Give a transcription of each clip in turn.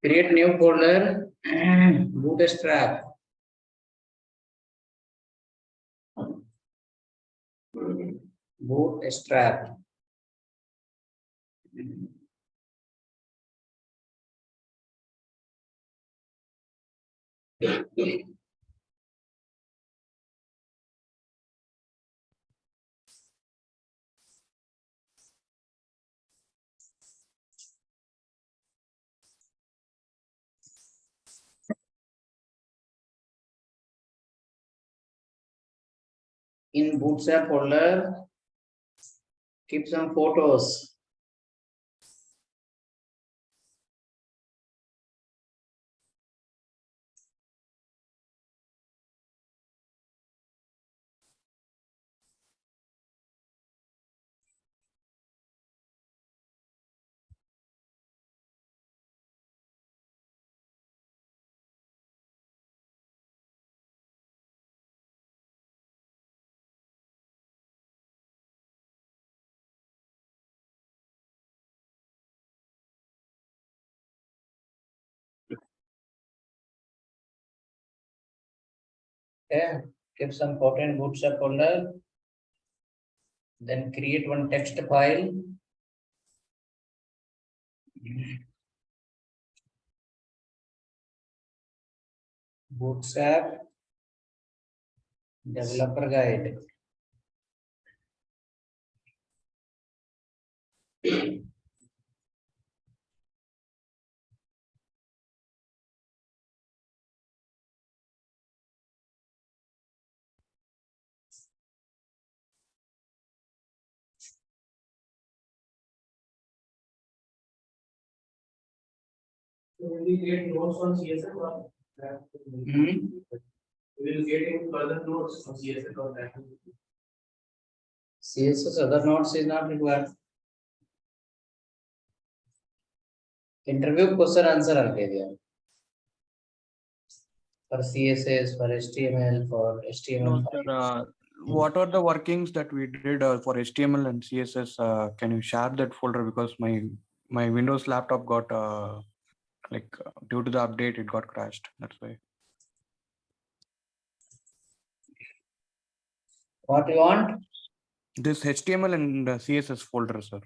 Create new folder, Bootstrap. Bootstrap. In Bootstrap folder, keep some photos. Okay, keep some photo in Bootstrap folder. Then create one text file. Bootstrap developer guide. Will we get notes on CSS or that? We will get in further notes on CSS or that. CSS other notes is not required. Interview question answer are there. For CSS, for HTML, for HTML. No, sir, what are the workings that we did for HTML and CSS? Can you share that folder, because my Windows laptop got due to the update it got crashed. That's why. What you want? This HTML and CSS folder, sir.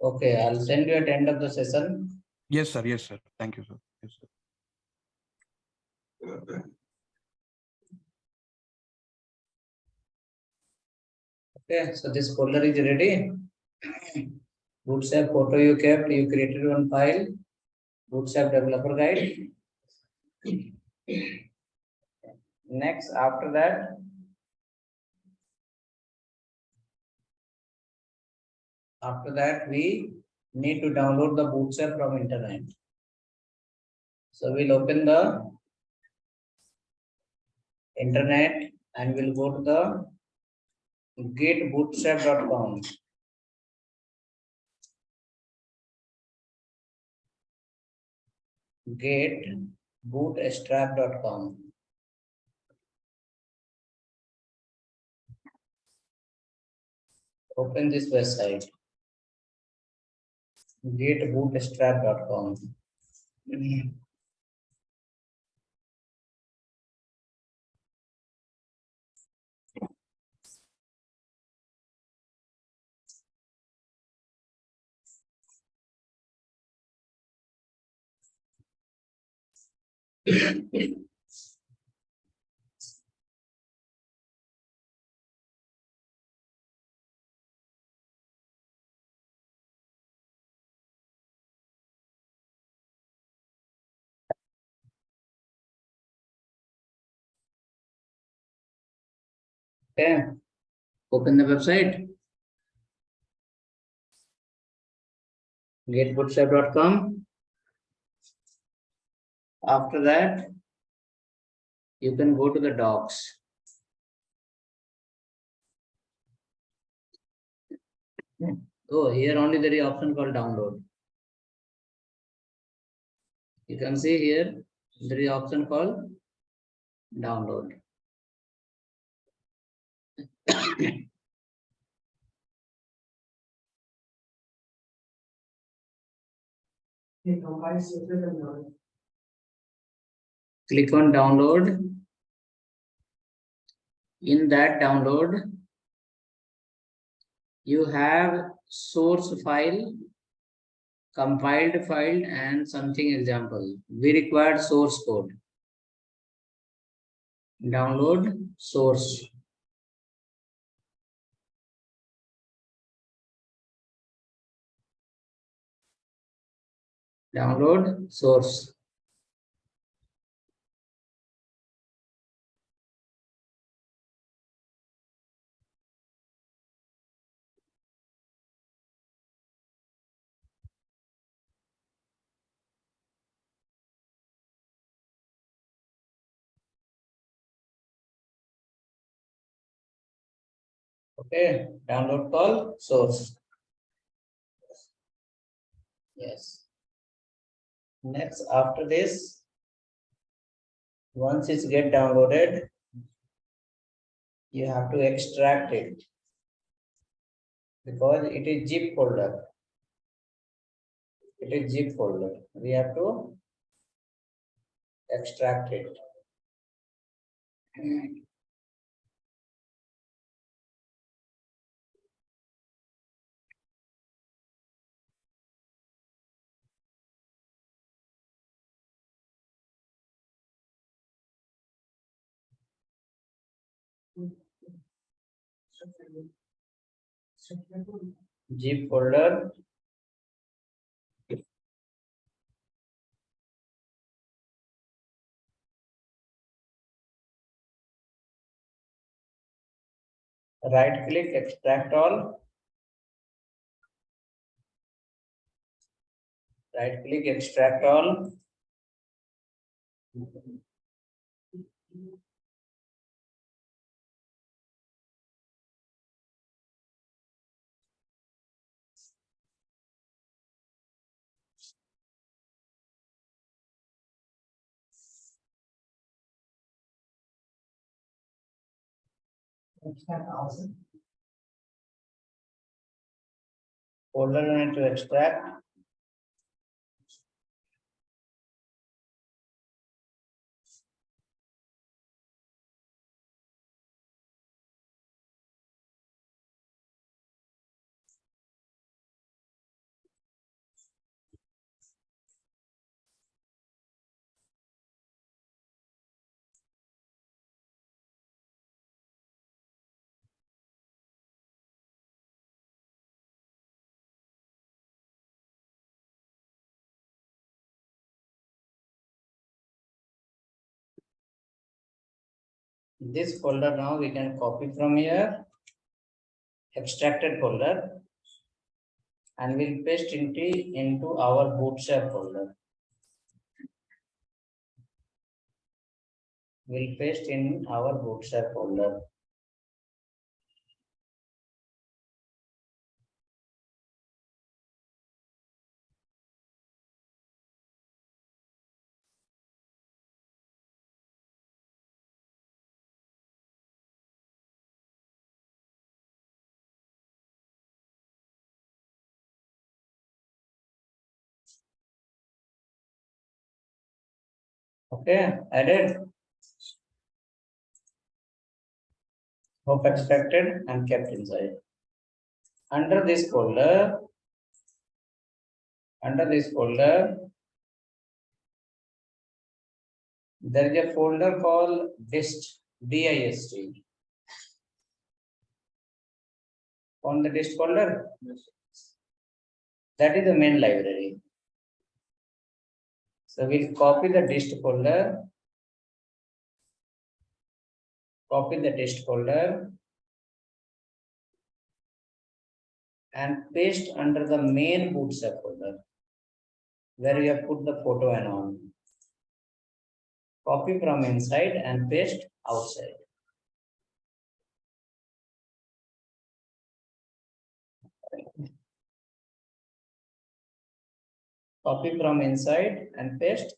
Okay, I'll send you at end of the session. Yes, sir. Yes, sir. Thank you, sir. Yes, sir. Okay, so this folder is ready. Bootstrap photo you kept, you created one file. Bootstrap developer guide. Next, after that, we need to download the Bootstrap from internet. So we'll open the internet and we'll go to the getbootstrap.com. Getbootstrap.com. Open this website. Getbootstrap.com. Okay, open the website. Getbootstrap.com. After that, you can go to the docs. Oh, here only there is option called download. You can see here there is option called download. Click on download. In that download, you have source file, compiled file, and something example. We require source code. Download source. Download source. Okay, download call source. Yes. Next, after this, once it's get downloaded, you have to extract it because it is zip folder. It is zip folder. We have to extract it. Zip folder. Right click, extract all. Right click, extract all. Folder we need to extract. This folder now we can copy from here, extracted folder, and we'll paste into our Bootstrap folder. We'll paste in our Bootstrap folder. Okay, added. Hope extracted and kept inside. Under this folder, there is a folder called dist, dist. On the dist folder, that is the main library. So we'll copy the dist folder, and paste under the main Bootstrap folder where we have put the photo and all. Copy from inside and paste outside. Copy from inside and paste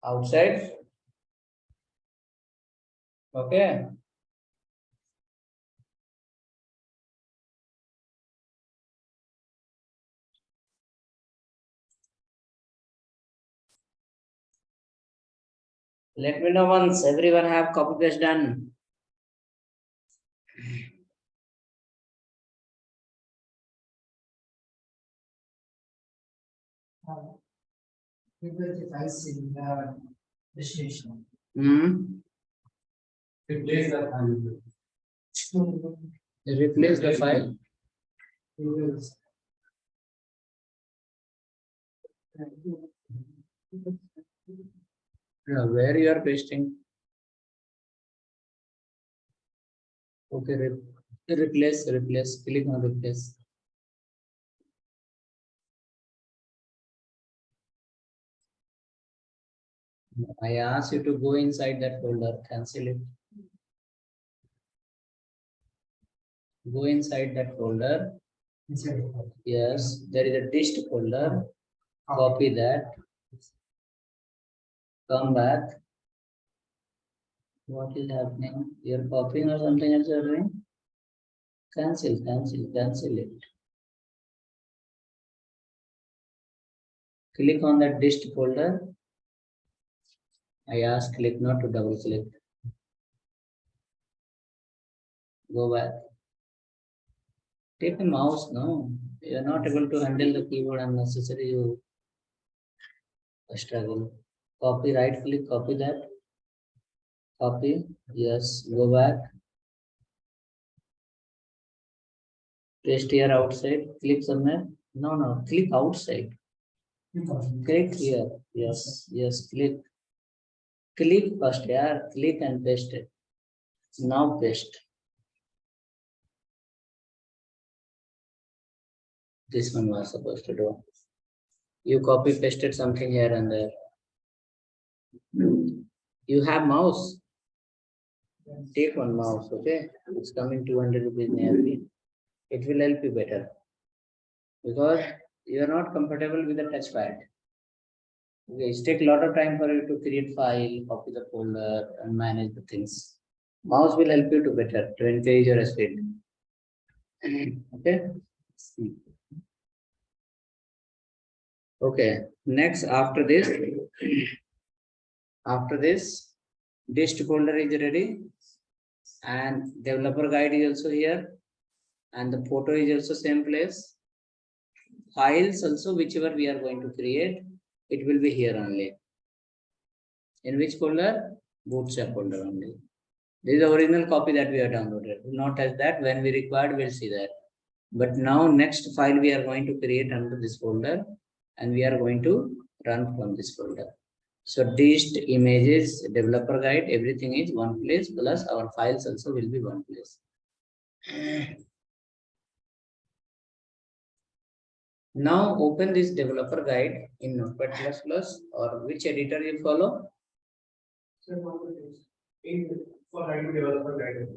outside. Okay. Let me know once everyone have copy paste done. Replace the files in the destination. Replace the file. the file. Where you are pasting? Okay, replace. Click on replace. I asked you to go inside that folder. Cancel it. Go inside that folder. Yes, there is a dist folder. Copy that. Come back. What is happening? You're copying or something else you're doing? Cancel it. Click on that dist folder. I asked click, not to double click. Go back. Take a mouse, no. You're not able to handle the keyboard unnecessary, you struggle. Copy, right click, copy that. Copy, yes, go back. Paste here outside, click somewhere. No, click outside. Click here, yes, click. Click first, yeah, click and paste it. Now paste. This one was supposed to do. You copy pasted something here and there. You have mouse. Take one mouse, okay? It's coming 200 rupees nearly. It will help you better because you are not comfortable with the touchpad. Okay, it takes a lot of time for you to create file, copy the folder, and manage the things. Mouse will help you to better to increase your speed. Okay. Okay. Next, after this, dist folder is ready, and developer guide is also here, and the photo is also same place. Files also, whichever we are going to create, it will be here only. In which folder? Bootstrap folder only. This is the original copy that we have downloaded. We'll not touch that. When we required, we'll see that. But now next file we are going to create under this folder, and we are going to run from this folder. So dist, images, developer guide, everything is one place, plus our files also will be one place. Now open this developer guide in Notepad++ or which editor you follow? For writing developer guide.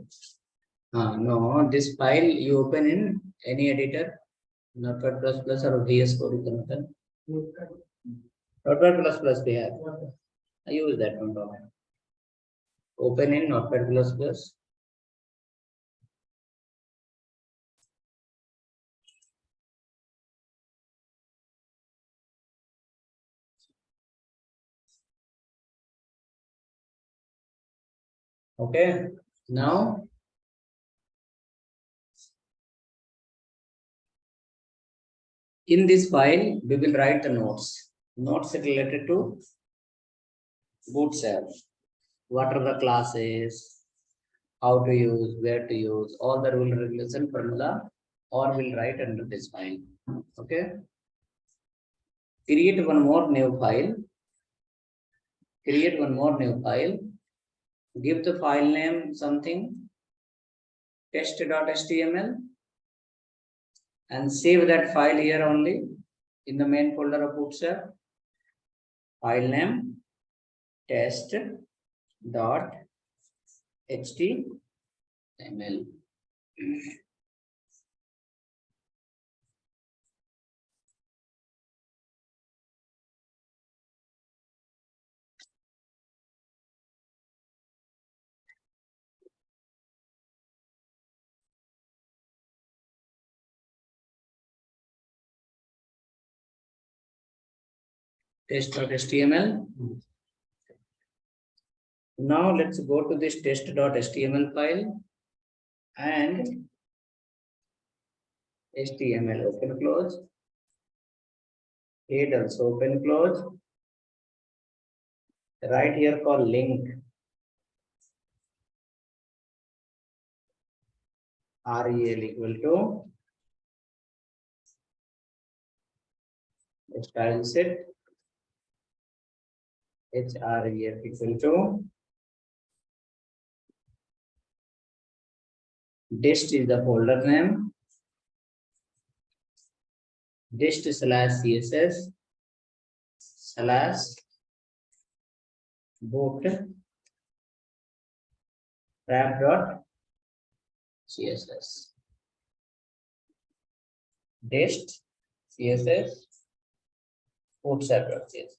No, this file you open in any editor, Notepad++ or VS Code you can open. Notepad++ we have. I use that one. Open in Notepad++. Okay, now in this file we will write the notes related to Bootstrap. What are the classes, how to use, where to use, all the rule regulation formula, or will write under this file. Okay. Create one more new file. Give the file name something, test.html, and save that file here only in the main folder of Bootstrap. File name test.html. Test.html. Now let's go to this test.html file and HTML open close. Head also open close. Right here called link. REL equal to style set href equal to dist is the folder name, dist / css / bootstrap.css dist css bootstrap.css.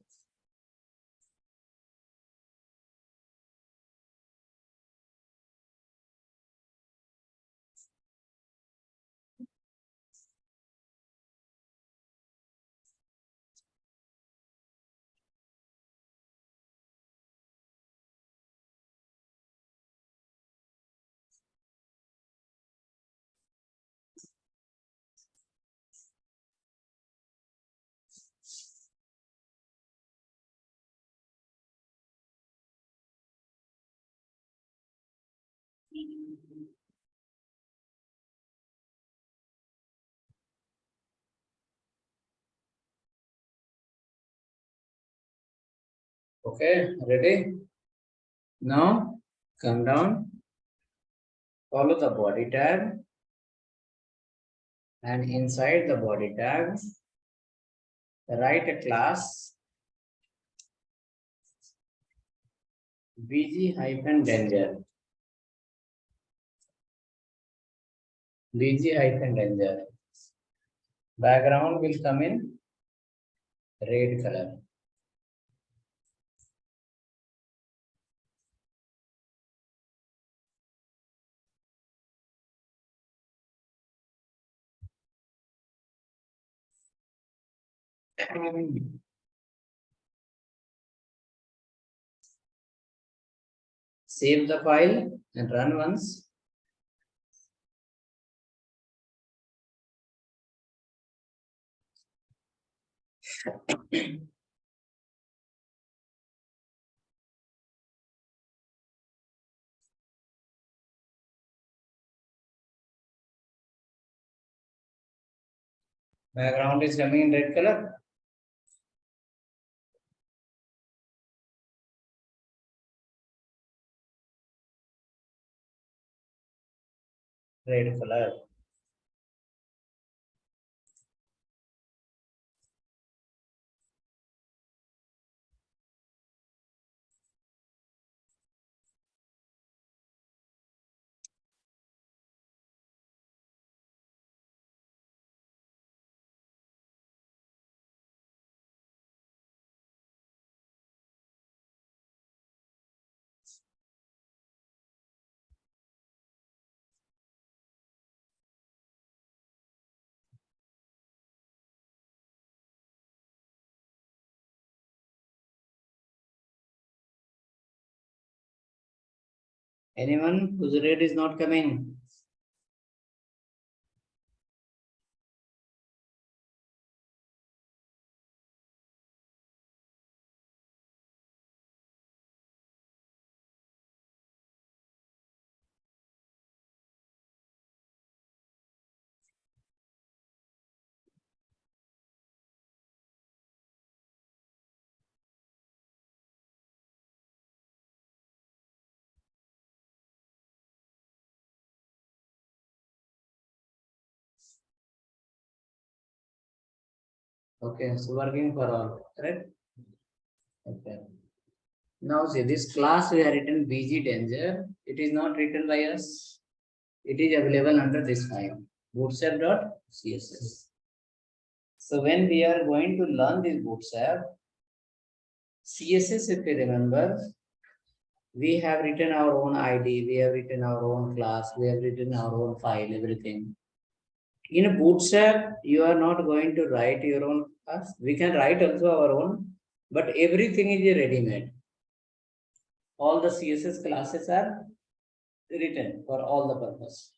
Okay, ready? Now come down, follow the body tag, and inside the body tag, write a class bg-danger. bg-danger. Background will come in red color. Save the file and run once. Background is coming in red color. Red color. Anyone whose red is not coming? Okay, so working for all, correct? Okay. Now see this class we have written BG danger. It is not written by us. It is available under this file bootstrap.css. So when we are going to learn this bootstrap, CSS, if you remember, we have written our own ID, we have written our own class, we have written our own file, everything. In Bootstrap, you are not going to write your own class. We can write also our own, but everything is ready-made. all the CSS classes are written for all the purpose.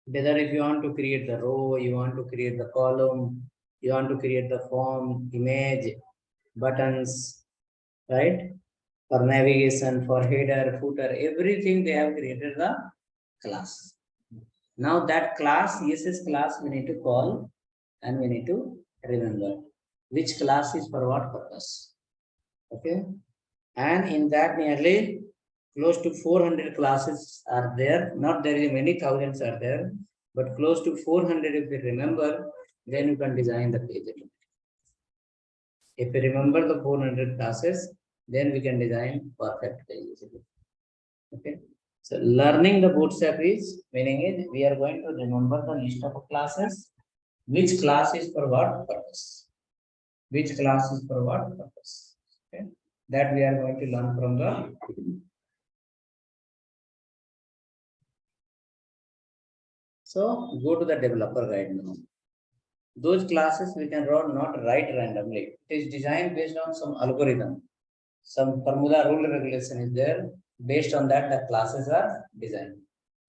Whether if you want to create the row, you want to create the column, you want to create the form, image, buttons, right? For navigation, for header, footer, everything they have created the class. Now that class, CSS class, we need to call and we need to remember which class is for what purpose. Okay. And in that nearly close to 400 classes are there. Not there is many thousands are there, but close to 400 if you remember, then you can design the page. If you remember the 400 classes, then we can design perfect pages. Okay. So learning the Bootstrap is meaning is we are going to remember the list of classes. Which class is for what purpose? Which class is for what purpose? Okay. That we are going to learn from the. So go to the developer guide now. Those classes we can not write randomly. It is designed based on some algorithm. Some formula rule regulation is there. Based on that, the classes are designed.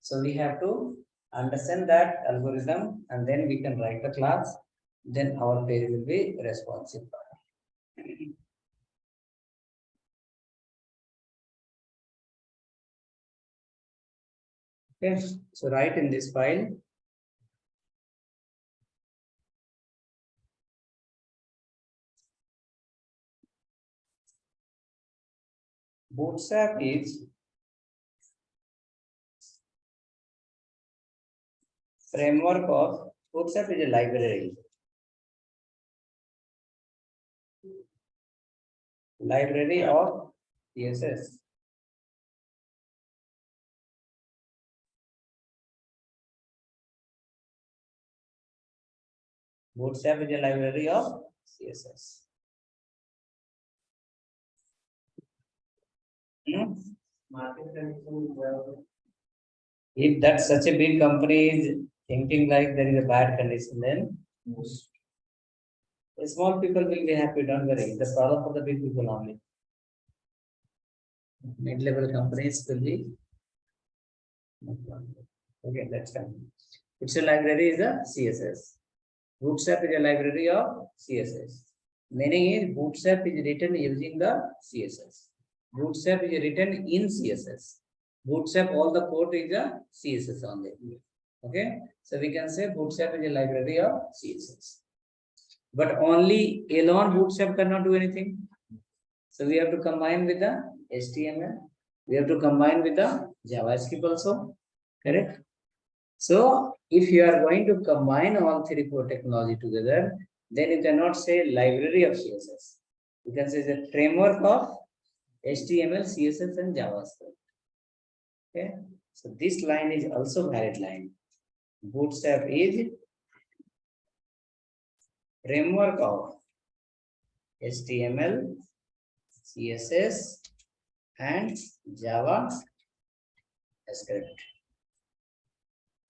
So we have to understand that algorithm and then we can write the class. Then our page will be responsive. Okay, so write in this file. Bootstrap is framework of Bootstrap is a library. Library of CSS. Bootstrap is a library of CSS. If that's such a big company is thinking like there is a bad condition, then the small people will be happy, don't worry. The problem for the big people only. Mid-level companies will be no problem. Okay, that's fine. It's a library is a CSS. Bootstrap is a library of CSS. Meaning is Bootstrap is written using the CSS. Bootstrap is written in CSS. Bootstrap, all the code is a CSS only. Okay, so we can say Bootstrap is a library of CSS. But only alone Bootstrap cannot do anything. So we have to combine with the HTML. We have to combine with the JavaScript also. Correct? So if you are going to combine all three core technology together, then you cannot say library of CSS. You can say the framework of HTML, CSS, and JavaScript. Okay. So this line is also valid line. Bootstrap is framework of HTML, CSS, and JavaScript.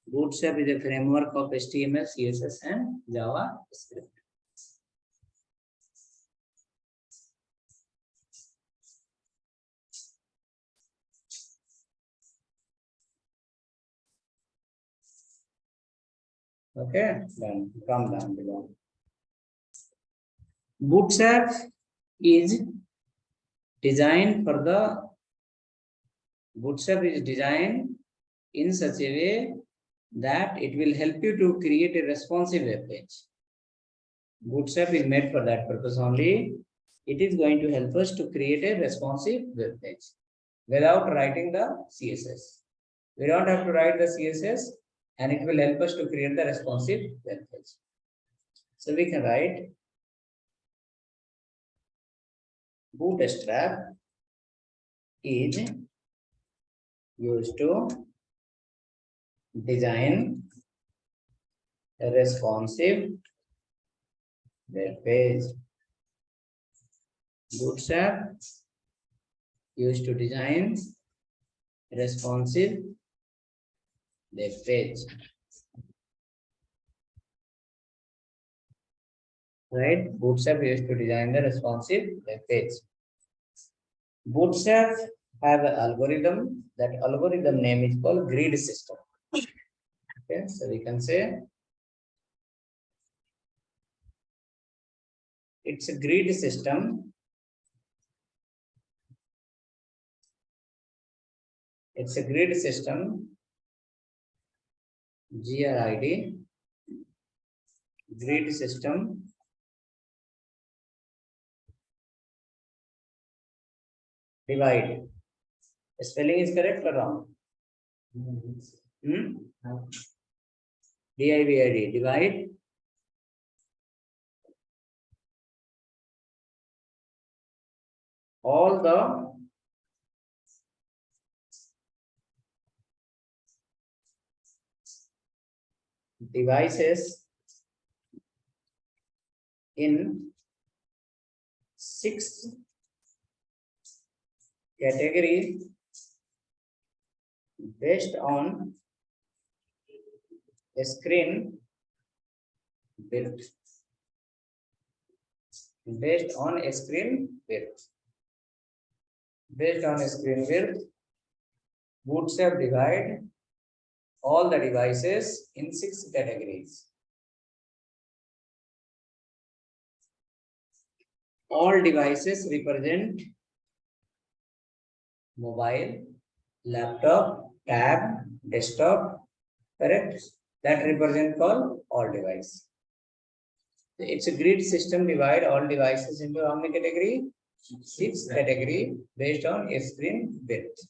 Bootstrap is a framework of HTML, CSS, and JavaScript. Okay, then come down below. Bootstrap is designed for the Bootstrap is designed in such a way that it will help you to create a responsive web page. Bootstrap is made for that purpose only. It is going to help us to create a responsive web page without writing the CSS. We don't have to write the CSS and it will help us to create the responsive web page. So we can write Bootstrap is used to design a responsive web page. Bootstrap used to design a responsive web page. Right? Bootstrap used to design the responsive web page. Bootstrap have an algorithm. That algorithm name is called grid system. Okay, so we can say it's a grid system. It's a grid system. GRID. Grid system. Divide. Spelling is correct or wrong? DIVID. Divide. All the devices in 6 categories based on a screen width. Based on a screen width. Based on a screen width, Bootstrap divide all the devices in 6 categories. All devices represent mobile, laptop, tab, desktop, correct? That represent called all device. It's a grid system divide all devices into how many category? 6 category based on a screen width.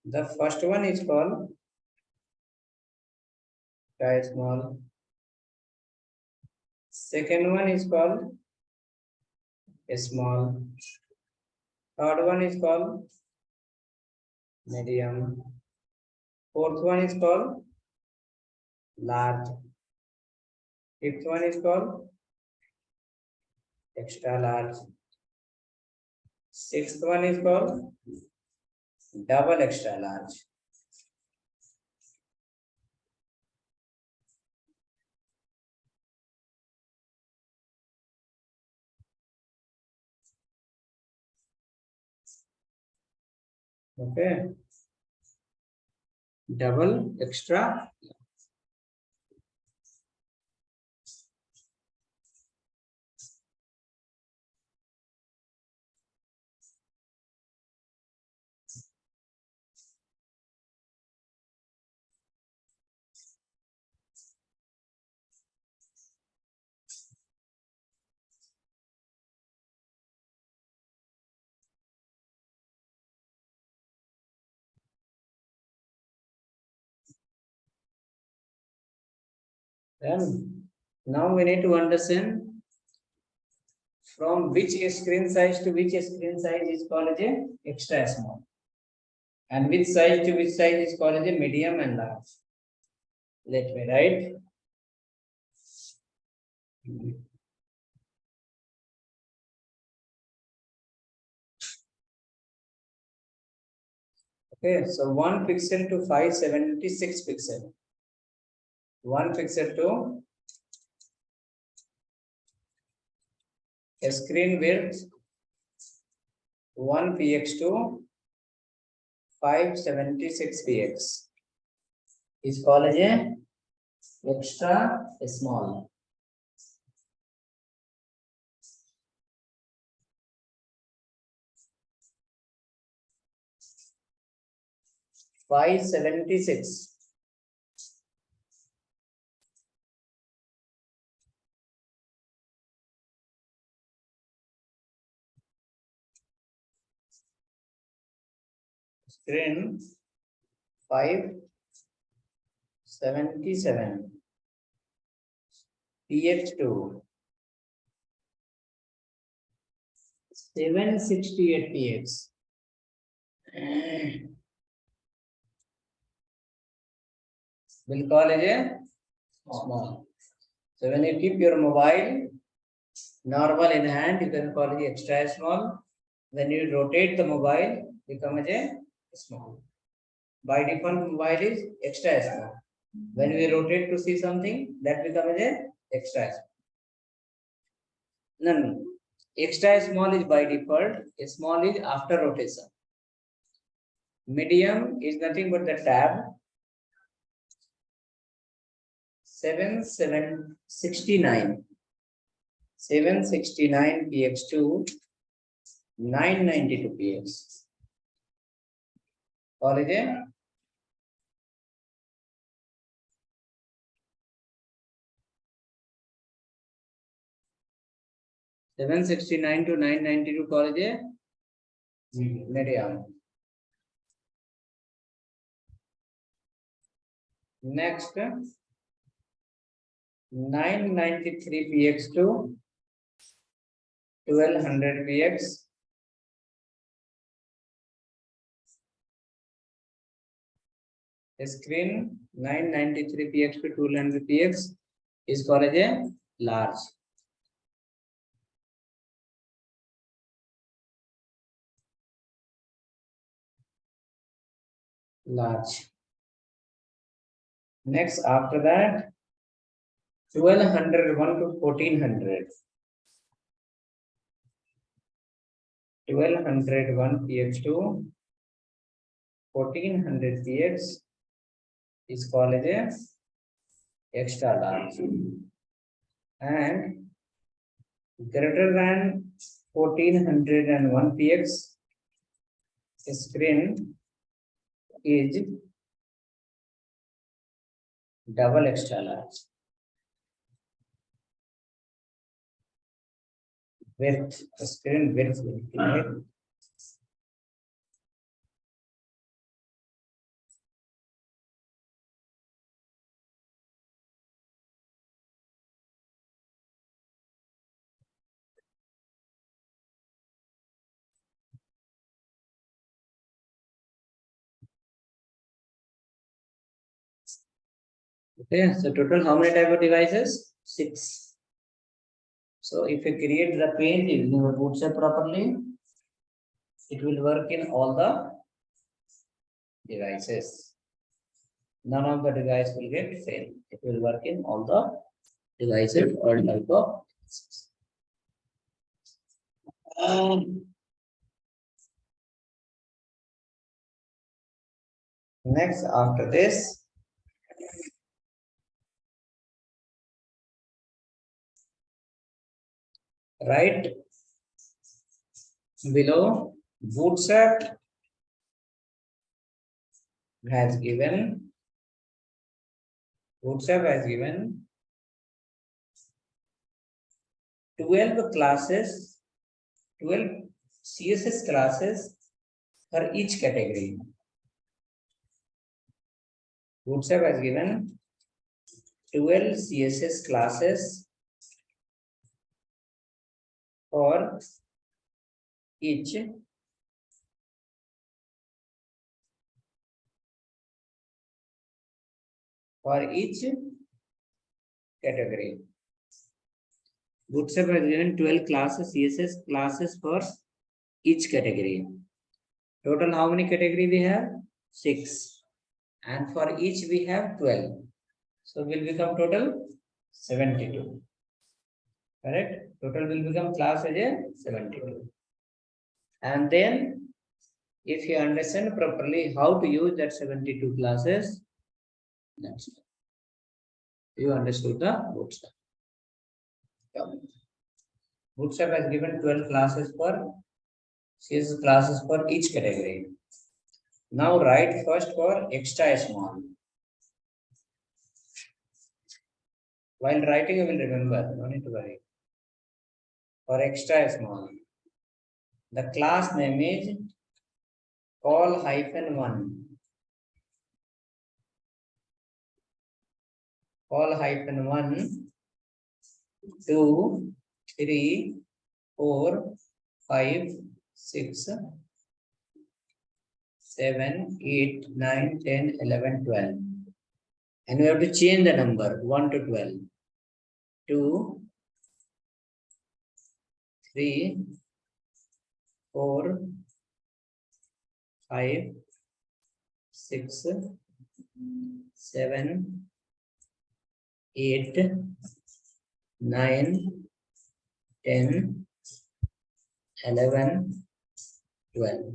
The first one is called small. Second one is called small. Third one is called medium. Fourth one is called large. Fifth one is called extra large. Sixth one is called double extra large. Okay. Double extra. Then now we need to understand from which screen size to which screen size is called as a extra small. And which size to which size is called as a medium and large. Let me write. Okay, so 1 pixel to 576 pixel. 1 pixel to a screen width 1 px to 576 px is called as a extra small. Five 76. Screen 577 px2 768 px. Will call it a small. So when you keep your mobile normal in hand, you can call it extra small. When you rotate the mobile, become as a small. By default, mobile is extra small. When we rotate to see something, that becomes a extra small. None. Extra small is by default, small is after rotation. Medium is nothing but the tab. 769 px to 992 px. All again. $769 to $992 college medium. Next, 993 px to 1200 px. Screen 993 px to 1200 px is called a large. Large. Next, after that, 1201 to 1400. 1201 px to 1400 px is called a extra large. And greater than 1401 px screen is double extra large. Width, screen width. Okay, so total how many type of devices? 6. So if you create the page using the Bootstrap properly, it will work in all the devices. None of the device will get failed. It will work in all the devices or type of devices. Next, after this, right below Bootstrap has given 12 classes, 12 CSS classes for each category. Bootstrap has given 12 CSS classes for each category. Bootstrap has given 12 classes, CSS classes for each category. Total how many category we have? 6. And for each we have 12. So will become total 72. Correct? Total will become class as a 72. And then if you understand properly how to use that 72 classes, that's it. You understood the Bootstrap. Bootstrap has given 12 classes for CSS classes for each category. Now write first for extra small. While writing, you will remember, no need to worry. For extra small, the class name is call-1. Call-1, 2, 3, 4, 5, 6, 7, 8, 9, 10, 11, 12. And we have to change the number 1 to 12. 2, 3, 4, 5, 6, 7, 8, 9, 10, 11, 12.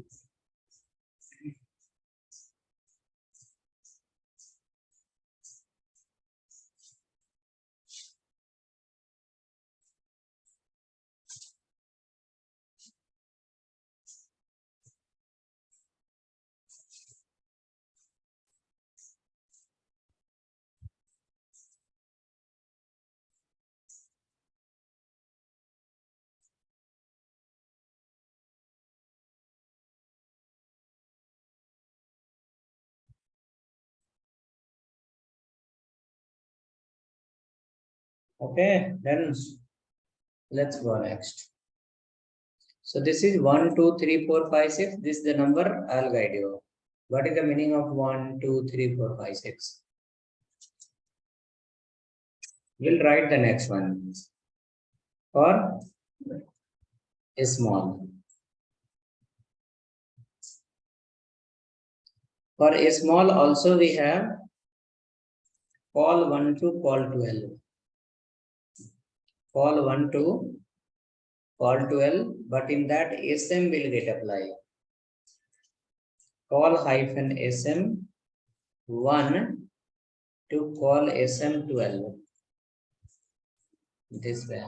Okay, then let's go next. So this is 1, 2, 3, 4, 5, 6. This is the number I'll guide you. What is the meaning of 1, 2, 3, 4, 5, 6? We'll write the next one. For small. For small also we have call 1 to call 12. Call 1 to call 12, but in that SM will get applied. Call hyphen SM 1 to call SM 12. This way.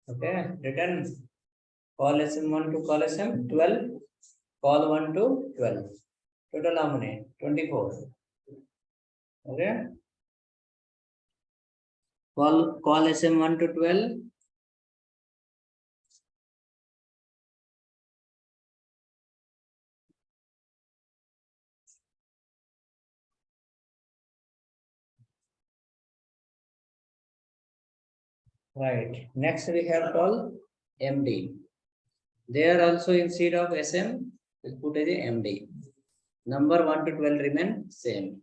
Okay, written call SM1 to call SM12, call 1 to 12. Total how many? 24. Okay. Call SM1 to 12. Right. Next we have call MD. There also instead of SM, we'll put as a MD. Number 1 to 12 remain same.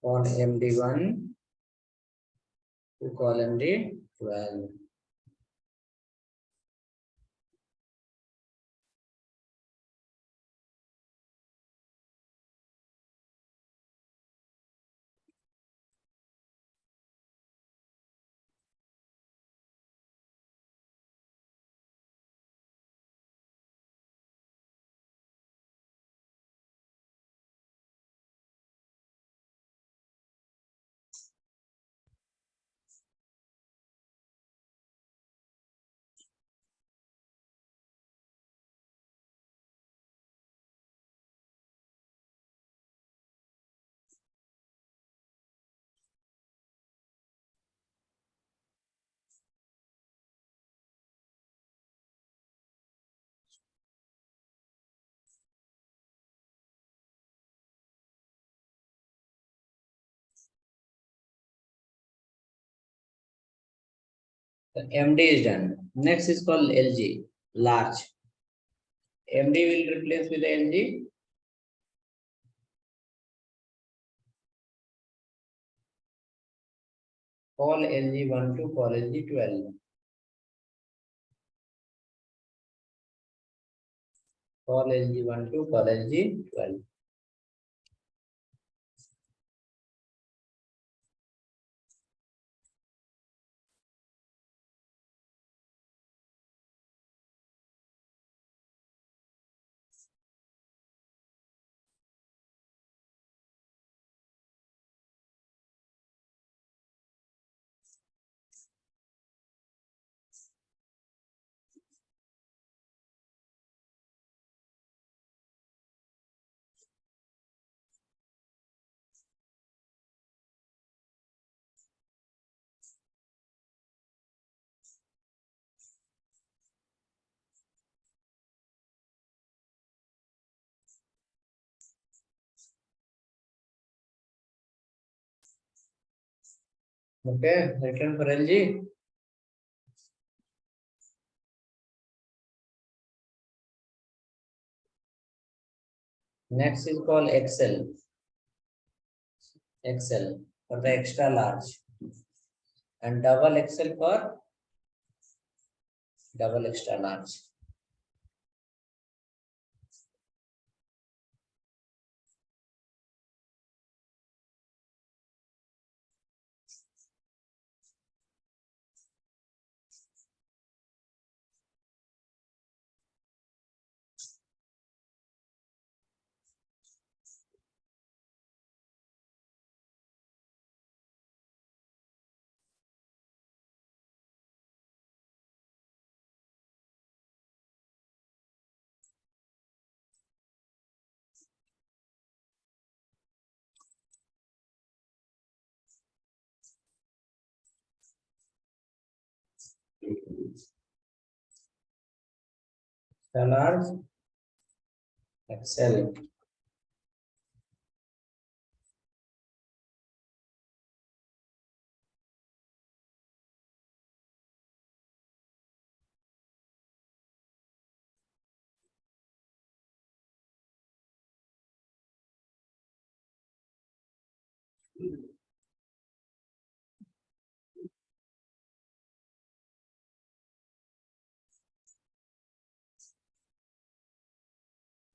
Call MD1 to call MD12. The MD is done. Next is called LG, large. MD will replace with the LG. Call LG1 to call LG12. Call LG1 to call LG12. Okay, written for LG. Next is called Excel. Excel for the extra large, and double XL for double extra large. Extra large, Excel.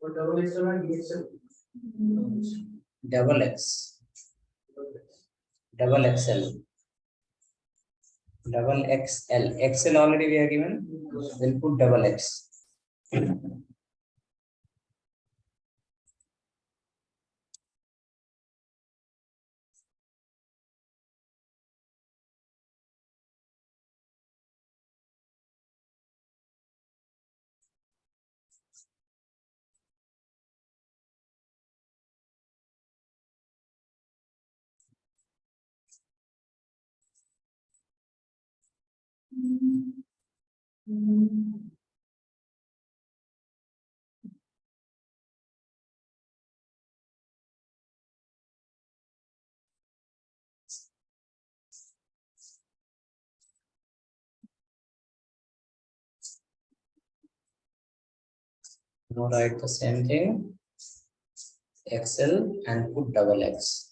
What double XL and DXL? Double X, double XL, double XL. XL already we are given. We'll put double X. Now write the same thing, XL, and put double X.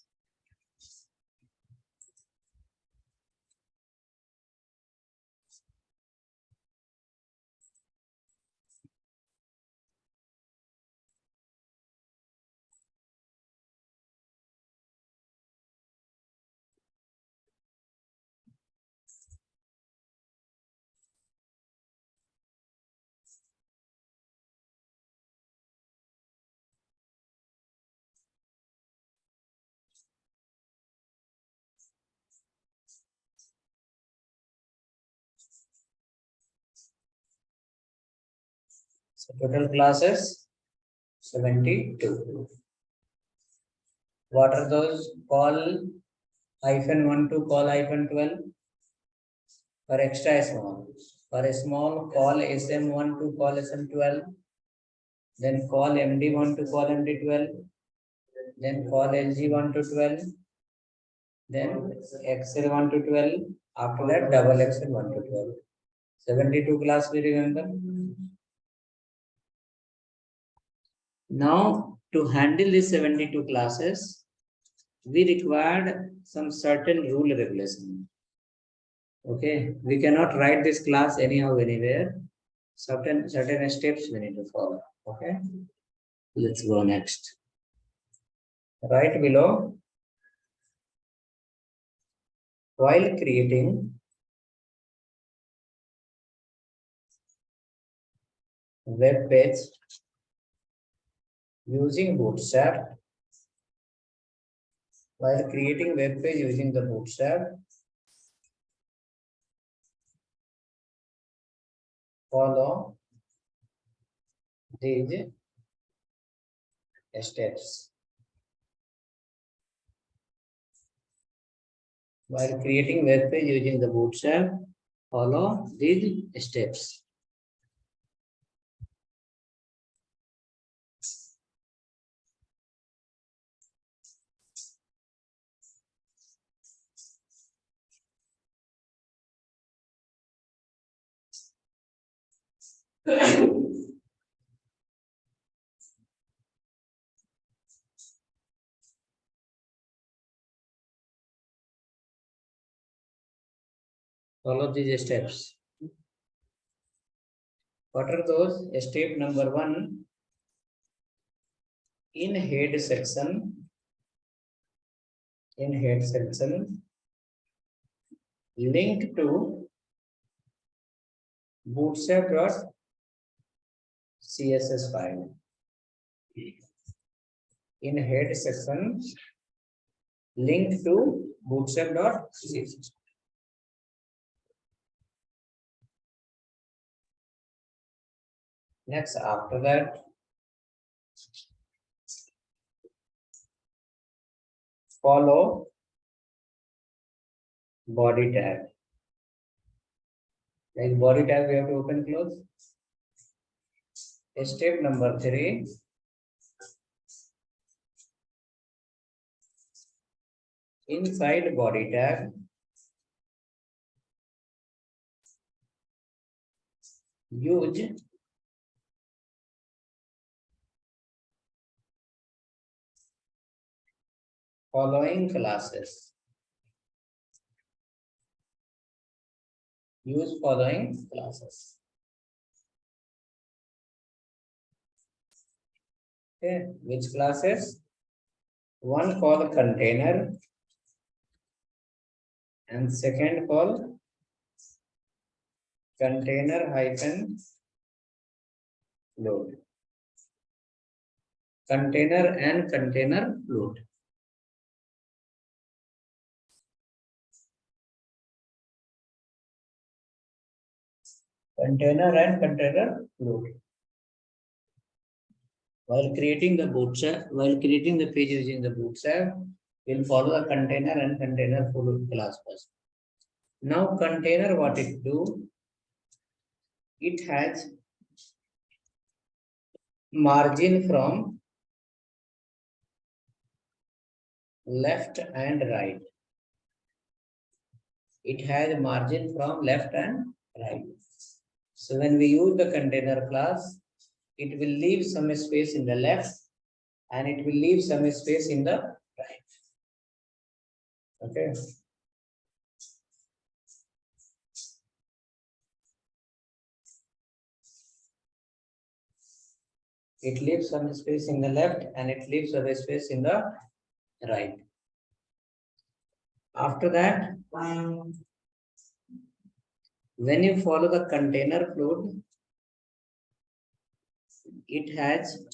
So total classes 72. What are those? Call -1 to call -12 for extra small. For a small, call SM1 to call SM12. Then call MD1 to call MD12. Then call LG1 to 12. Then XL1 to 12. After that, double XL1 to 12. 72 class we remember. Now, to handle these 72 classes, we required some certain rule regulation. Okay, we cannot write this class anyhow, anywhere. Certain steps we need to follow. Okay, let's go next. Right below, while creating web page using Bootstrap, while creating web page using the Bootstrap, follow these steps. While creating web page using the Bootstrap, follow these steps. Follow these steps. What are those? Step number 1. In head section, link to bootstrap.css file. In head section, link to bootstrap.css. Next, after that, follow body tag. Like body tag, we have to open close. Step number 3. Inside body tag, use following classes. Use following classes. Okay, which classes? One called container and second called container hyphen load. Container and container load. Container and container load. While creating the page using the Bootstrap, we'll follow the container and container load class first. Now container, what it do? It has margin from left and right. It has margin from left and right. So when we use the container class, it will leave some space in the left and it will leave some space in the right. Okay. It leaves some space in the left and it leaves some space in the right. After that, when you follow the container float, it has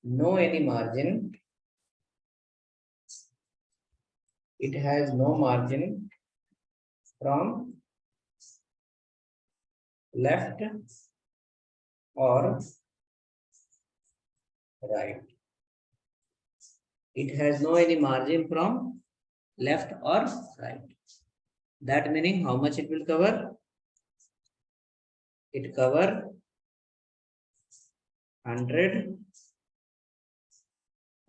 no any margin. It has no margin from left or right. It has no any margin from left or right. That meaning how much it will cover? It cover 100%.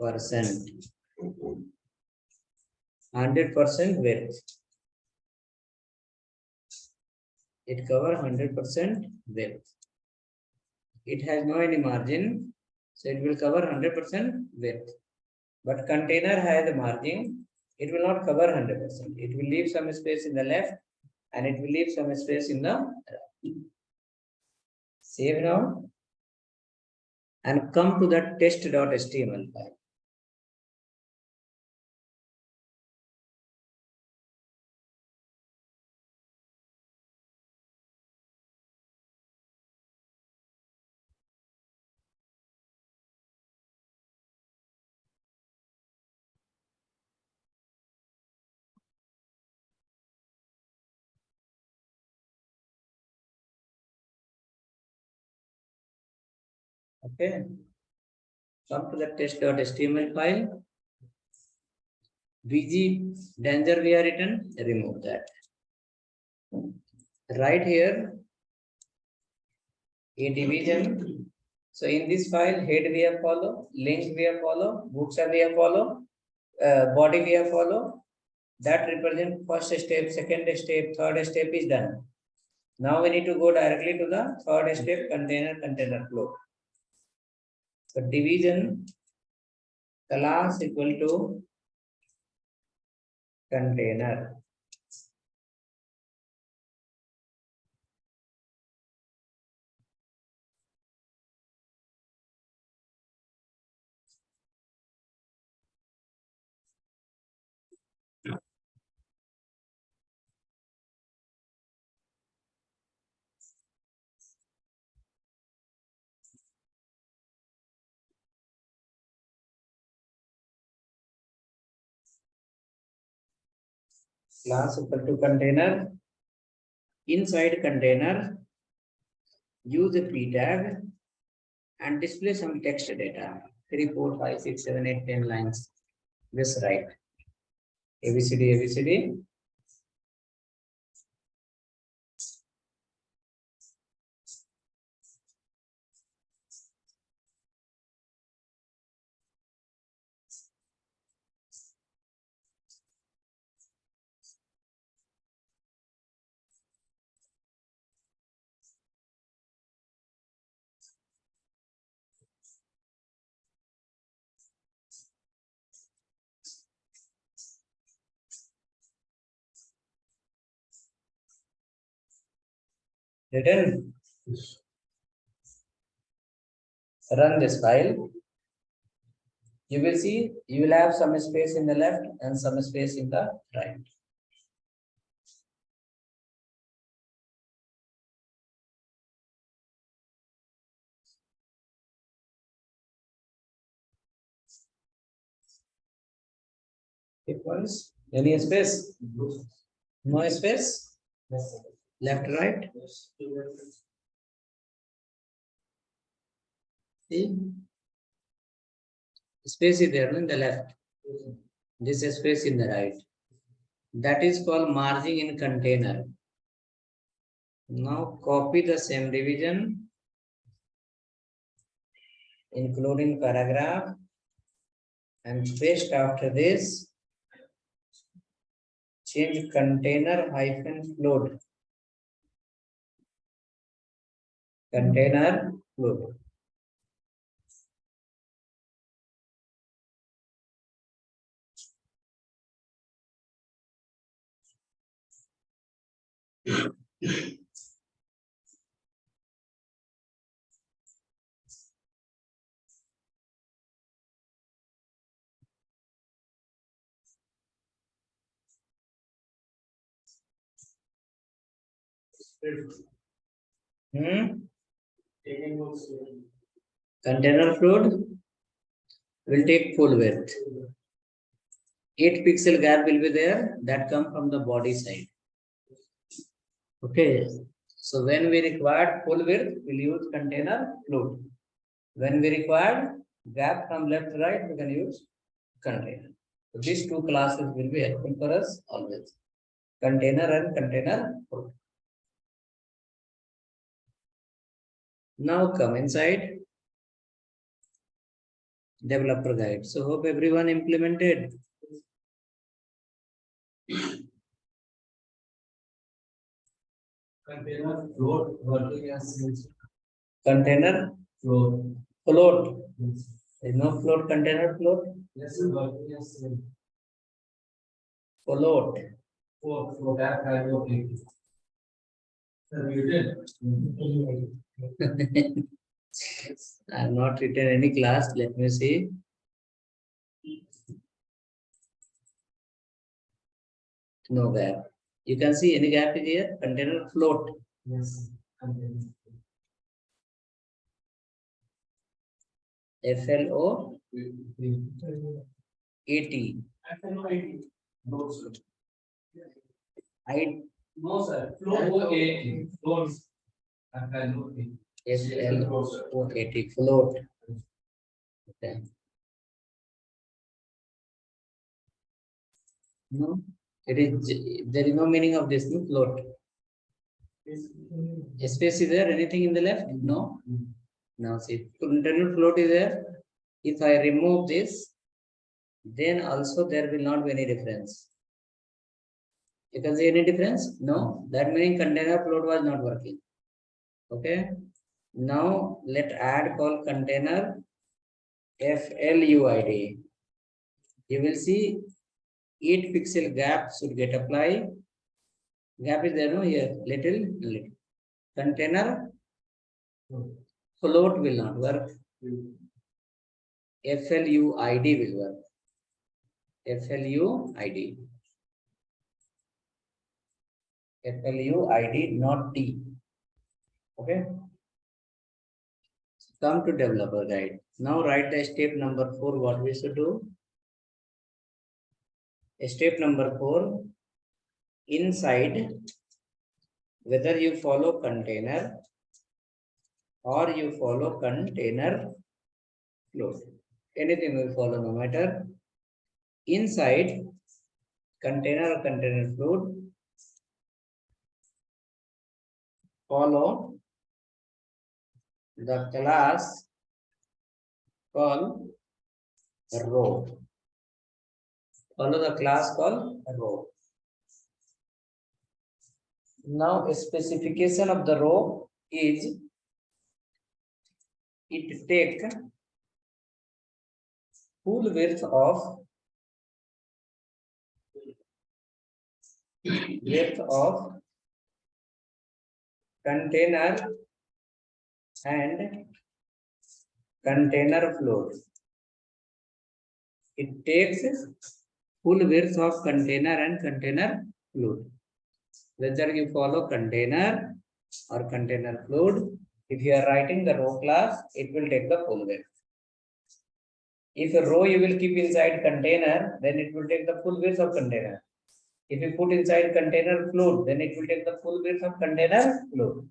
100% width. It cover 100% width. It has no any margin, so it will cover 100% width. But container has a margin, it will not cover 100%. It will leave some space in the left and it will leave some space in the right. Save now and come to the test.html file. Okay. Come to the test.html file. VG danger we are written, remove that. Right here, a division. So in this file, head we have follow, link we have follow, bootstrap we have follow, body we have follow. That represent first step, second step, third step is done. Now we need to go directly to the third step, container flow. So division class equal to container. Class equal to container. Inside container, use a p tag and display some text data. 3, 4, 5, 6, 7, 8, 10 lines. This right. ABCD, ABCD. Written. Run this file. You will see you will have some space in the left and some space in the right. It was any space? No space? Left, right? See? Space is there in the left. This is space in the right. That is called margin in container. Now copy the same division, including paragraph, and paste after this. Change container hyphen float. Container float. Container float will take full width. 8 pixel gap will be there that come from the body side. Okay. So when we require full width, we'll use container float. When we require gap from left to right, we can use container. So these two classes will be helpful for us always. Container and container float. Now come inside developer guide. So hope everyone implemented. Container float working as Container float. float. There is no float, container float. Yes, working as Float. float that I will take. Sir, you did. I have not written any class. Let me see. No gap. You can see any gap is here. Container float. Yes. Container. FLOAT. No, sir. I No, sir. Float. Float. FLOAT. Float. Okay. No, it is. There is no meaning of this. No float. Space is there? Anything in the left? No. Now see, container float is there. If I remove this, then also there will not be any difference. You can see any difference? No, that meaning container float was not working. Okay. Now let add call container FLUID. You will see 8 pixel gap should get applied. Gap is there, no? Here, little. Container float will not work. FLUID will work. FLUID. FLUID, not T. Okay. Come to developer guide. Now write the step number 4. What we should do? Step number 4. Inside, whether you follow container or you follow container float. Anything will follow, no matter. Inside container or container float, follow the class called row. Follow the class called row. Now a specification of the row is it take full width of container and container float. It takes full width of container and container float. Whether you follow container or container float, if you are writing the row class, it will take the full width. If a row you will keep inside container, then it will take the full width of container. If you put inside container float, then it will take the full width of container float.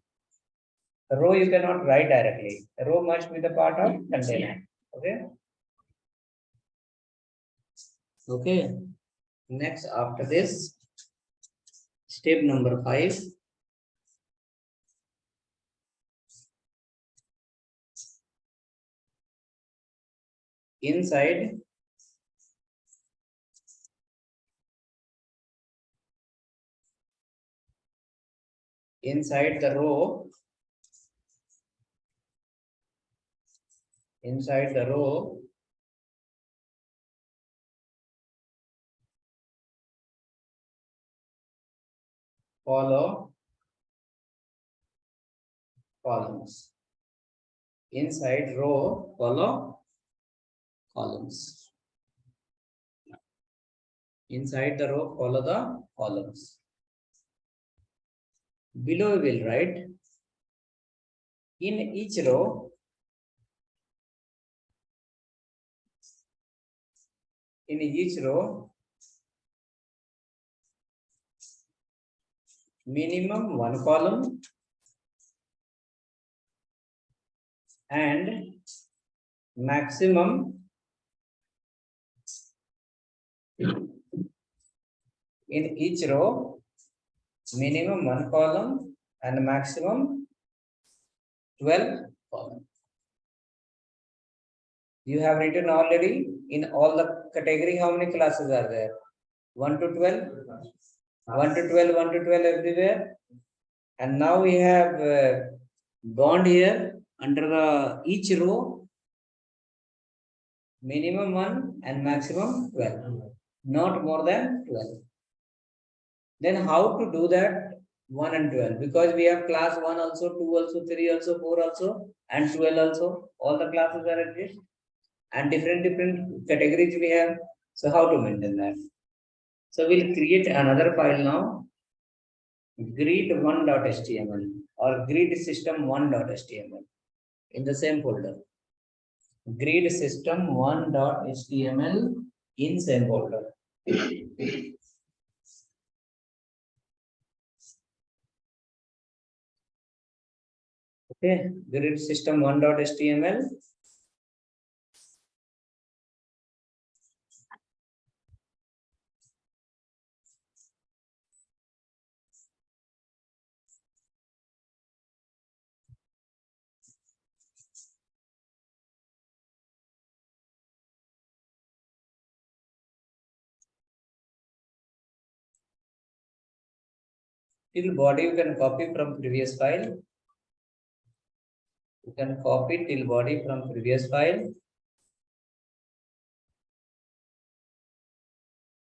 The row you cannot write directly. The row must be the part of container. Okay. Okay. Next, after this, step number 5. Inside the row, follow columns. Inside row, follow columns. Inside the row, follow the columns. Below we will write in each row, minimum 1 column and maximum in each row, minimum 1 column and maximum 12 columns. You have written already in all the category how many classes are there? 1 to 12? 1 to 12, 1 to 12 everywhere. And now we have gone here under the each row, minimum 1 and maximum 12, not more than 12. Then how to do that 1 and 12? Because we have class 1 also, 2 also, 3 also, 4 also, and 12 also. All the classes are exist. And different categories we have. So how to maintain that? So we'll create another file now, grid1.html or grid system1.html in the same folder. Grid system1.html in same folder. Okay, grid system1.html. till body you can copy from previous file. You can copy till body from previous file.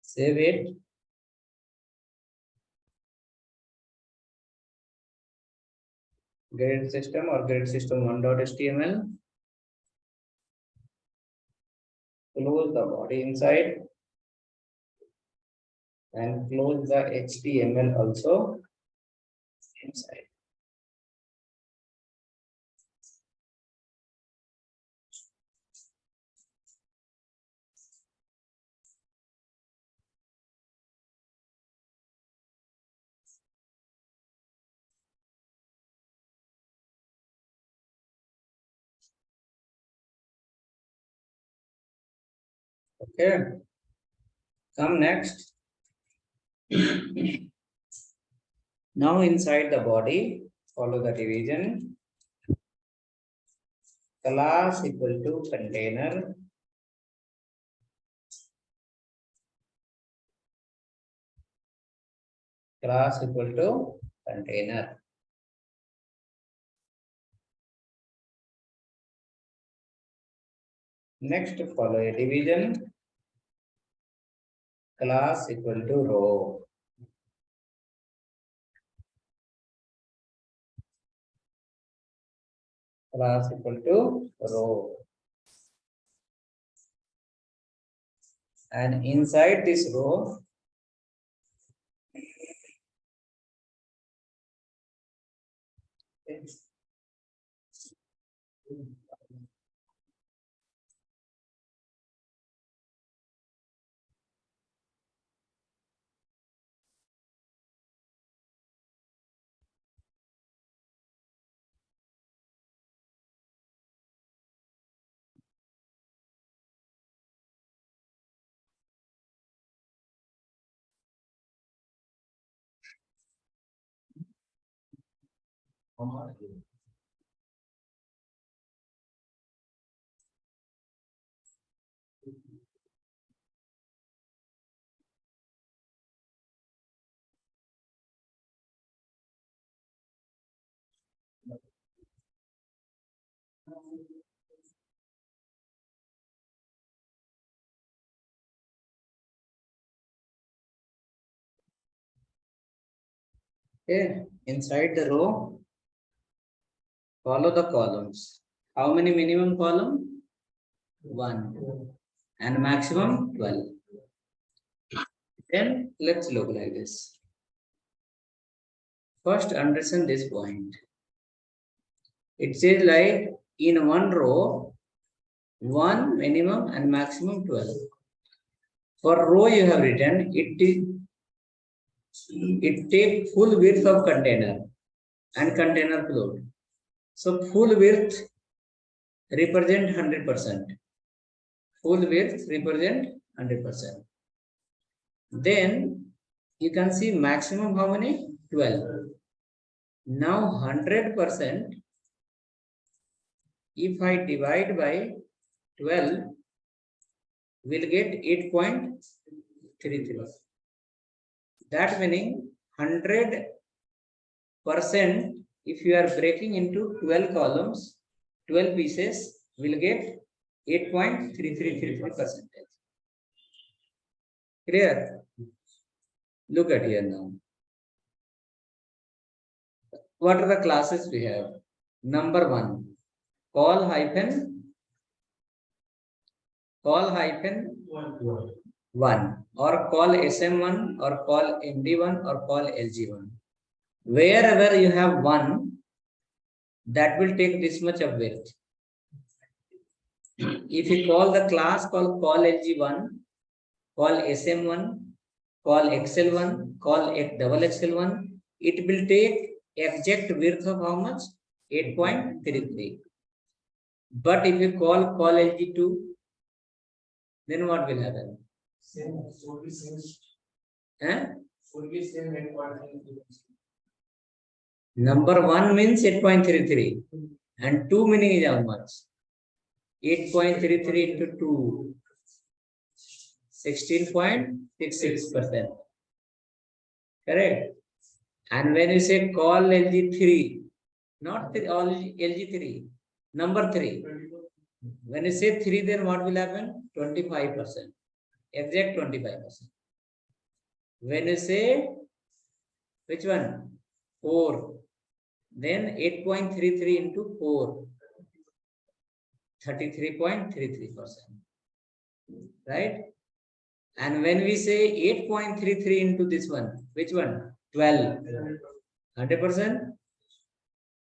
Save it. Grid system or grid system 1.html. Close the body inside and close the HTML also inside. Okay. Come next. Now inside the body, follow the division. Class equal to container. Class equal to container. Next, follow a division. Class equal to row. Class equal to row. And inside this row, okay, inside the row, follow the columns. How many minimum column? 1. And maximum 12. Then let's look like this. First, understand this point. It says like in one row, 1 minimum and maximum 12. For row you have written it take full width of container and container float. So full width represent 100%. Full width represent 100%. Then you can see maximum how many? 12. Now 100%, if I divide by 12, we'll get 8.33. That meaning 100%, if you are breaking into 12 columns, 12 pieces, we'll get 8.3333%. Clear? Look at here now. What are the classes we have? Number 1, call hyphen 1 or call SM1 or call MD1 or call LG1. Wherever you have 1, that will take this much of width. If you call the class, call LG1, call SM1, call XL1, call double XL1, it will take exact width of how much? 8.33. But if you call LG2, then what will happen? Same, so we same. Eh? Should be same 8.33. Number 1 means 8.33 and 2 meaning is how much? 8.33 into 2, 16.66%. Correct? And when you say call LG3, not three, all LG3, number 3. When you say 3, then what will happen? 25%. Exact 25%. When you say which one? 4. Then 8.33 into 4. 33.33%. Right? And when we say 8.33 into this one, which one? 12. 100%.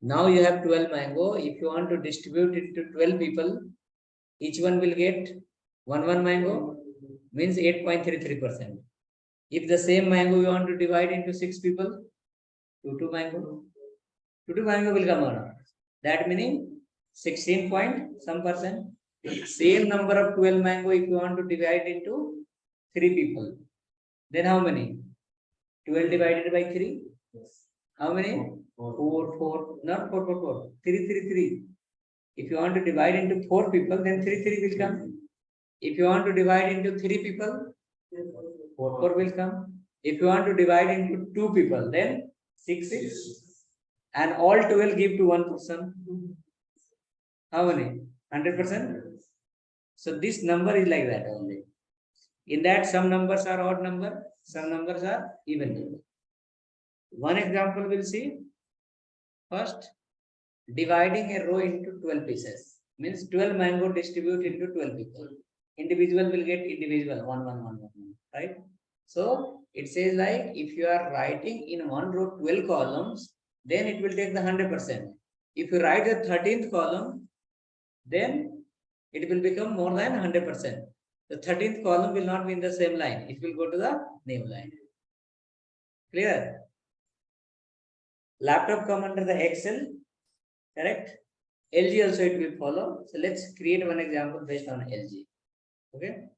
Now you have 12 mango. If you want to distribute it to 12 people, each one will get one mango, means 8.33%. If the same mango you want to divide into 6 people, 2 mango. 2 mango will come on. That meaning 16 point some percent. Same number of 12 mango if you want to divide into 3 people. Then how many? 12 divided by 3. How many? 4. Not 4. 3. If you want to divide into 4 people, then 3 will come. If you want to divide into 3 people, 4 will come. If you want to divide into 2 people, then 6. And all 12 give to one person. How many? 100%. So this number is like that only. In that, some numbers are odd number, some numbers are even number. One example we'll see. First, dividing a row into 12 pieces. Means 12 mango distribute into 12 people. Individual will get individual, one, right? So it says like, if you are writing in one row 12 columns, then it will take the 100%. If you write the 13th column, then it will become more than 100%. The 13th column will not be in the same line. It will go to the new line. Clear? Laptop come under the Excel, correct? LG also it will follow. So let's create one example based on LG. Okay.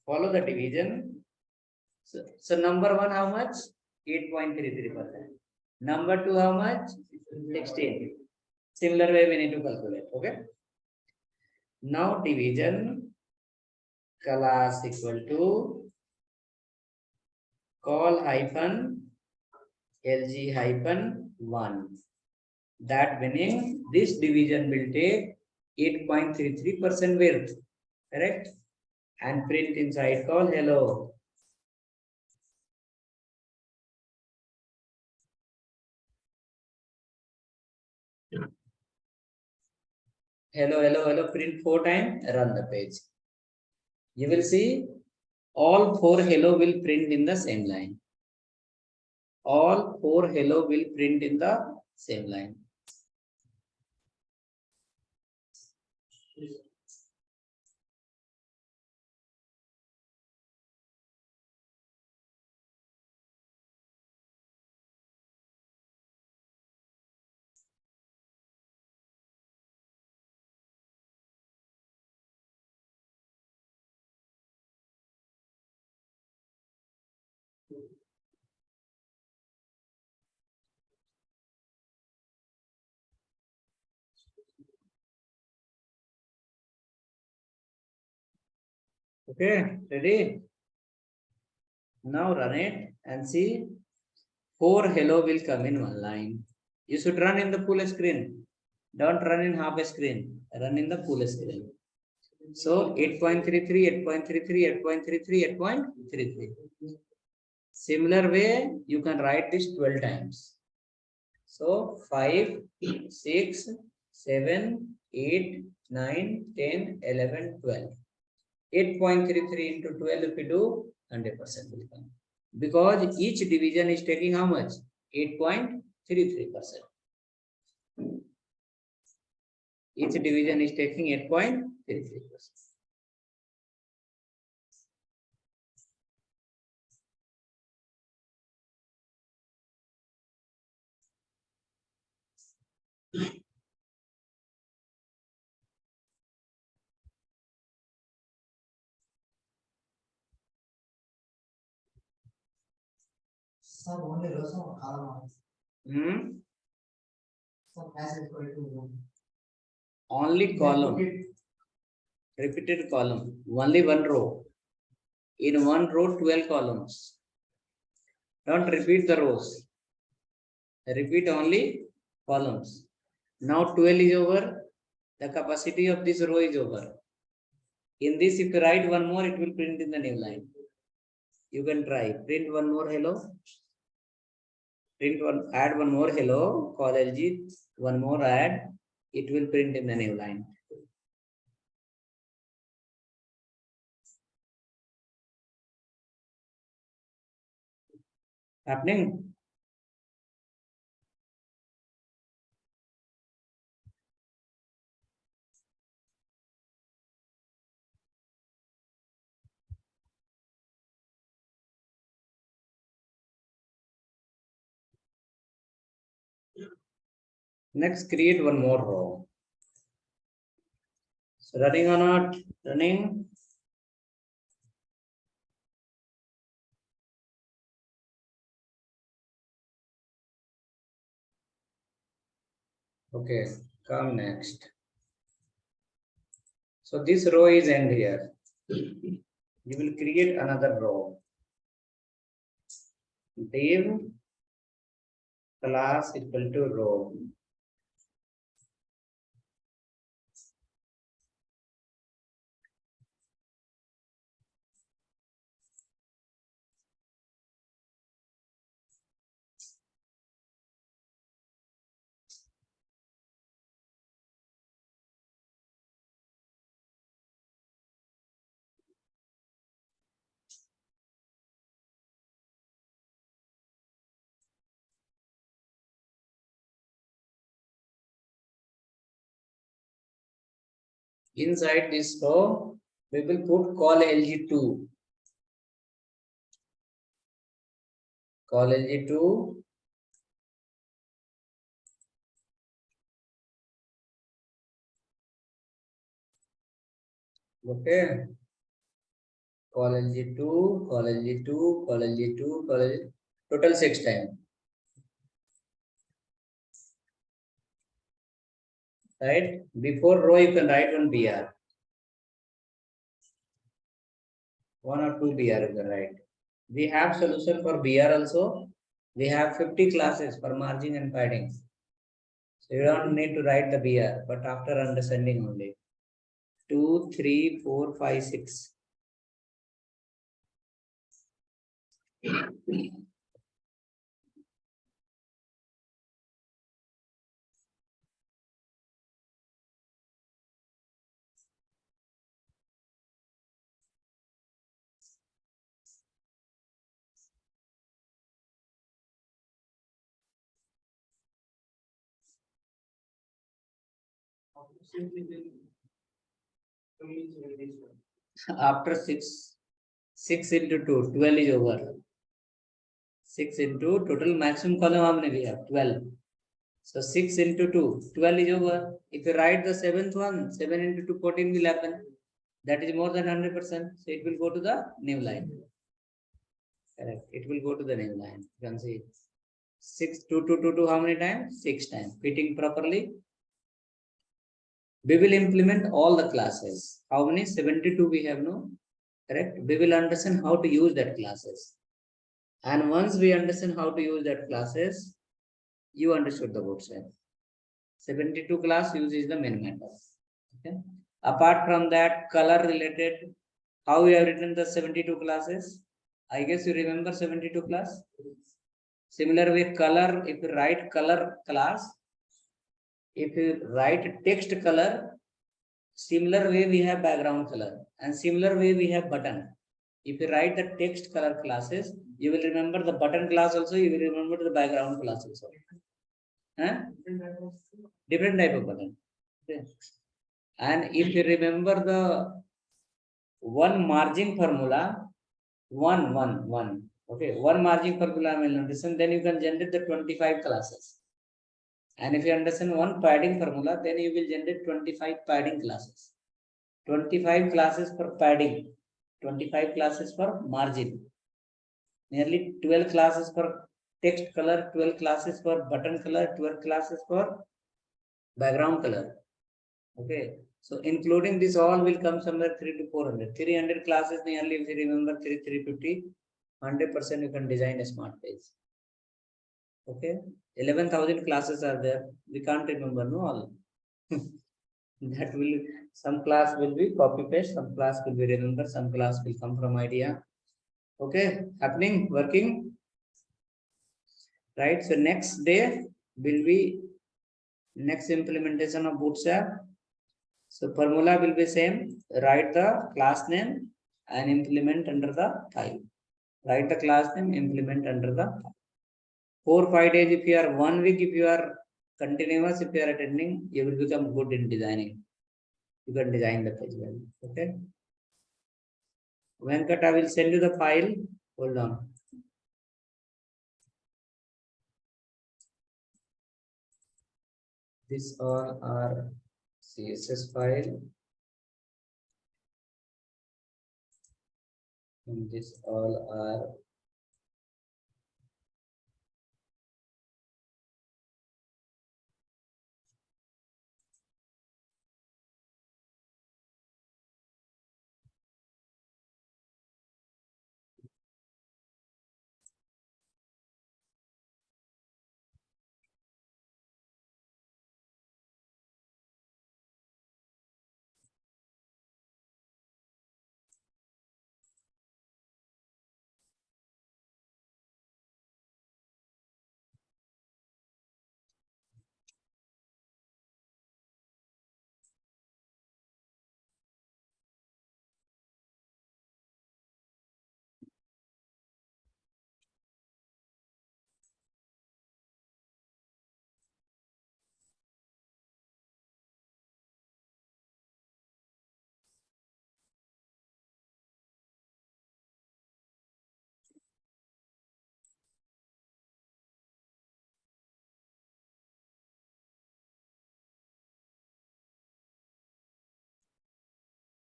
Follow the division. So number 1, how much? 8.33%. Number 2, how much? 16. Similar way we need to calculate. Okay. Now division class equal to call hyphen LG hyphen 1. That meaning this division will take 8.33% width. Correct? And print inside call hello. Hello, print 4 times, run the page. You will see all 4 hello will print in the same line. All 4 hello will print in the same line. Okay, ready? Now run it and see 4 hello will come in one line. You should run in the full screen. Don't run in half a screen. Run in the full screen. So 8.33, 8.33, 8.33, 8.33. Similar way, you can write this 12 times. So 5, 6, 7, 8, 9, 10, 11, 12. 8.33 into 12 if you do, 100% will come. Because each division is taking how much? 8.33%. Each division is taking 8.33%. Only column, repeated column, only one row. In one row, 12 columns. Don't repeat the rows. Repeat only columns. Now 12 is over. The capacity of this row is over. In this, if you write one more, it will print in the new line. You can try. Print one more hello. Print one, add one more hello. Call LG. One more add. It will print in the new line. Happening? Next, create one more row. So running or not? Running. Okay, come next. So this row is end here. You will create another row. Div class equal to row. Inside this row, we will put call LG2. Call LG2. Okay. Call LG2, call LG2, call LG2, call LG2. Total 6 times. Right? Before row, you can write one BR. 1 or 2 BR you can write. We have solution for BR also. We have 50 classes for margin and padding. So you don't need to write the BR, but after understanding only. 2, 3, 4, 5, 6. After 6 into 2, 12 is over. 6 into total maximum column how many we have? 12. So 6 into 2, 12 is over. If you write the seventh one, 7 into 2, 14 will happen. That is more than 100%. So it will go to the new line. Correct. It will go to the new line. You can see 6, 2, 2, 2, 2, how many times? 6 times. Fitting properly. We will implement all the classes. How many? 72 we have, no? Correct. We will understand how to use that classes. And once we understand how to use that classes, you understood the Bootstrap. 72 class uses the main method. Okay. Apart from that, color related, how we have written the 72 classes? I guess you remember 72 class. Similar way, color, if you write color class, if you write text color, similar way we have background color, and similar way we have button. If you write the text color classes, you will remember the button class also, you will remember the background class also. Huh? Different type of button. Okay. And if you remember the one margin formula, one. Okay, one margin formula will understand, then you can generate the 25 classes. And if you understand one padding formula, then you will generate 25 padding classes. 25 classes for padding, 25 classes for margin, nearly 12 classes for text color, 12 classes for button color, 12 classes for background color. Okay, so including this all will come somewhere 3 to 400. 300 classes nearly, if you remember 350, 100% you can design a smart page. Okay, 11,000 classes are there. We can't remember no all. That will some class will be copy paste, some class will be remember, some class will come from idea. Okay, happening, working, right? So next day will be next implementation of Bootstrap. So formula will be same. Write the class name and implement under the file. Write the class name, implement under the 4-5 days. If you are 1 week, if you are continuous, if you are attending, you will become good in designing. You can design the page well. Okay. Venkat, I will send you the file. Hold on. This all are CSS file. And this all are